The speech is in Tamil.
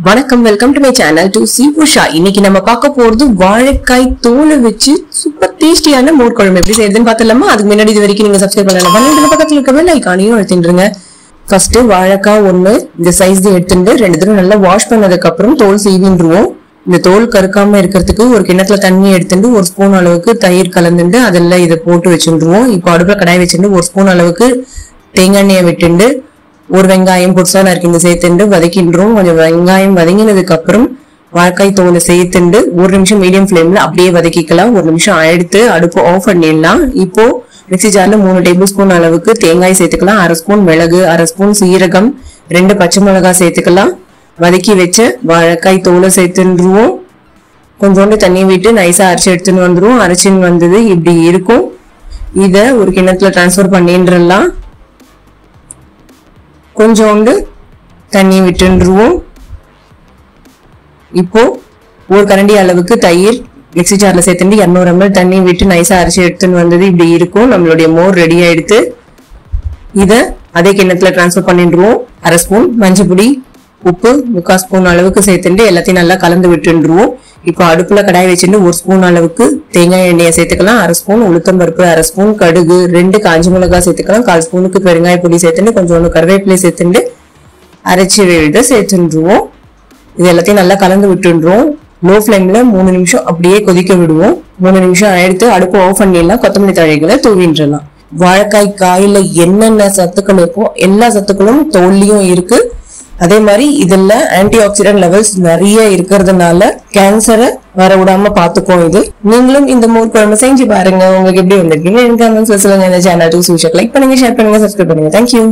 வணக்கம், welcome to my channel to C Usha. இன்னைக்கு நம்ம பார்க்க போறது வாழைக்காய் தோலை வச்சு சூப்பர் டேஸ்டியான மோர் குழம்பு எப்படி செய்யறதுன்னு பார்த்தலாமா? அதுக்கு முன்னாடி இது வரைக்கும் நீங்க சப்ஸ்கிரைப் பண்ணலாம், பக்கத்துல இருக்க பெல் ஐகானையும் அழுத்திடுங்க. ஃபர்ஸ்ட் வாழைக்காய் ஒண்ணு இந்த சைஸ் எடுத்துட்டு 2 தடவை நல்லா வாஷ் பண்ணதுக்கு அப்புறம் தோல் சீவின்றுவோம். இந்த தோல் கருக்காம இருக்கிறதுக்கு ஒரு கிண்ணத்துல தண்ணி எடுத்துட்டு 1 ஸ்பூன் அளவுக்கு தயிர் கலந்துட்டு அதெல்லாம் இதை போட்டு வச்சுருவோம். இப்போ அடுப்புல கடாய் வச்சுட்டு 1 ஸ்பூன் அளவுக்கு தேங்காய் எண்ணெயை விட்டுண்டு ஒரு வெங்காயம் புதுசா நறுக்கிண்டு சேர்த்துண்டு வதக்கின்றோம். கொஞ்சம் வெங்காயம் வதங்கினதுக்கு அப்புறம் வாழைக்காய் தோலை சேர்த்துண்டு 1 நிமிஷம் மீடியம் ஃபிளேம்ல அப்படியே வதக்கிக்கலாம். 1 நிமிஷம் எடுத்து அடுப்பு ஆஃப் பண்ணிடலாம். இப்போ மிக்ஸி ஜார்ல 3 டேபிள் ஸ்பூன் அளவுக்கு தேங்காய் சேர்த்துக்கலாம். 1/2 ஸ்பூன் மிளகு, 1/2 ஸ்பூன் சீரகம், 2 பச்சை மிளகாய் சேர்த்துக்கலாம். வதக்கி வச்ச வாழைக்காய் தோலை சேர்த்துருவோம். கொஞ்சோண்டு தண்ணி விட்டு நைஸா அரைச்சி எடுத்துன்னு வந்துருவோம். அரைச்சின்னு வந்தது இப்படி இருக்கும். இத ஒரு கிண்ணத்துல டிரான்ஸ்பர் பண்ணின்றலாம். கொஞ்சோண்டு தண்ணி விட்டுருவோம். இப்போ ஒரு கரண்டி அளவுக்கு தயிர் மிக்ஸி ஜார்ல சேர்த்துட்டு 200 ml தண்ணி விட்டு நைஸா அரைச்சி எடுத்துன்னு வந்தது இப்படி இருக்கும். நம்மளுடைய மோர் ரெடி ஆயிடுத்து. இத அதே கிண்ணத்துல டிரான்ஸ்பர் பண்ணிடுவோம். 1/2 ஸ்பூன் மஞ்சள் பொடி, உப்பு 3/4 ஸ்பூன் அளவுக்கு சேர்த்துட்டு எல்லாத்தையும் நல்லா கலந்து விட்டுருவோம். இப்போ அடுப்புல கடாய் வச்சுட்டு 1 ஸ்பூன் அளவுக்கு தேங்காய் எண்ணெயை சேர்த்துக்கலாம். 1/2 ஸ்பூன் உளுத்தம் பருப்பு, 1/2 ஸ்பூன் கடுகு, 2 காஞ்ச மிளகாய் சேர்த்துக்கலாம். 1/4 ஸ்பூனுக்கு பெருங்காய பொடி சேர்த்துட்டு கொஞ்சோண்டு கருவேப்பிலை சேர்த்துட்டு அரைச்சி விழுத சேர்த்துருவோம். இது எல்லாத்தையும் நல்லா கலந்து விட்டுருவோம். லோ ஃபிளேம்ல 3 நிமிஷம் அப்படியே கொதிக்க விடுவோம். 3 நிமிஷம் எடுத்து அடுப்பு ஆஃப் பண்ணிடலாம். கொத்தமல்லி தழைகளை தூவின்றலாம். வாழைக்காய் காயில என்னென்ன சத்துக்கள் இருக்கோ எல்லா சத்துக்களும் தோல்லையும் இருக்கு. அதே மாதிரி இதுல ஆன்டி ஆக்சிடென்ட் லெவல்ஸ் நிறைய இருக்கிறதுனால கேன்சரை வர விடாம பாத்துக்கோம். இது நீங்களும் இந்த மோர் குழம்பு செஞ்சு பாருங்க. உங்களுக்கு எப்படி வந்திருக்கீங்க? இந்த சேனல் லைக் பண்ணுங்க, ஷேர் பண்ணுங்க, சப்ஸ்கிரைப் பண்ணுங்க. தேங்க்யூ.